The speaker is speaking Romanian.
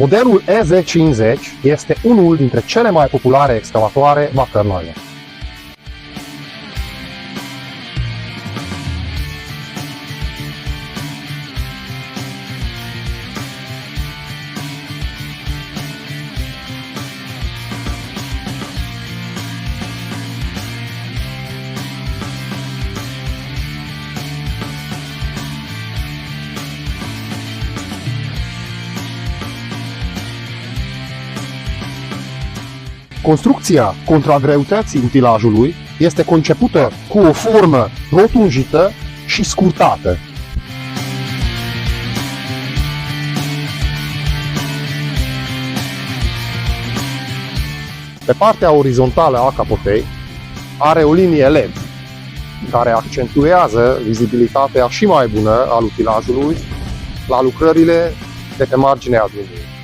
Modelul EZ50 este unul dintre cele mai populare excavatoare Wacker Neuson. Construcția contragreutății utilajului este concepută cu o formă rotunjită și scurtată. Pe partea orizontală a capotei are o linie LED care accentuează vizibilitatea și mai bună al utilajului la lucrările de pe marginea drumului.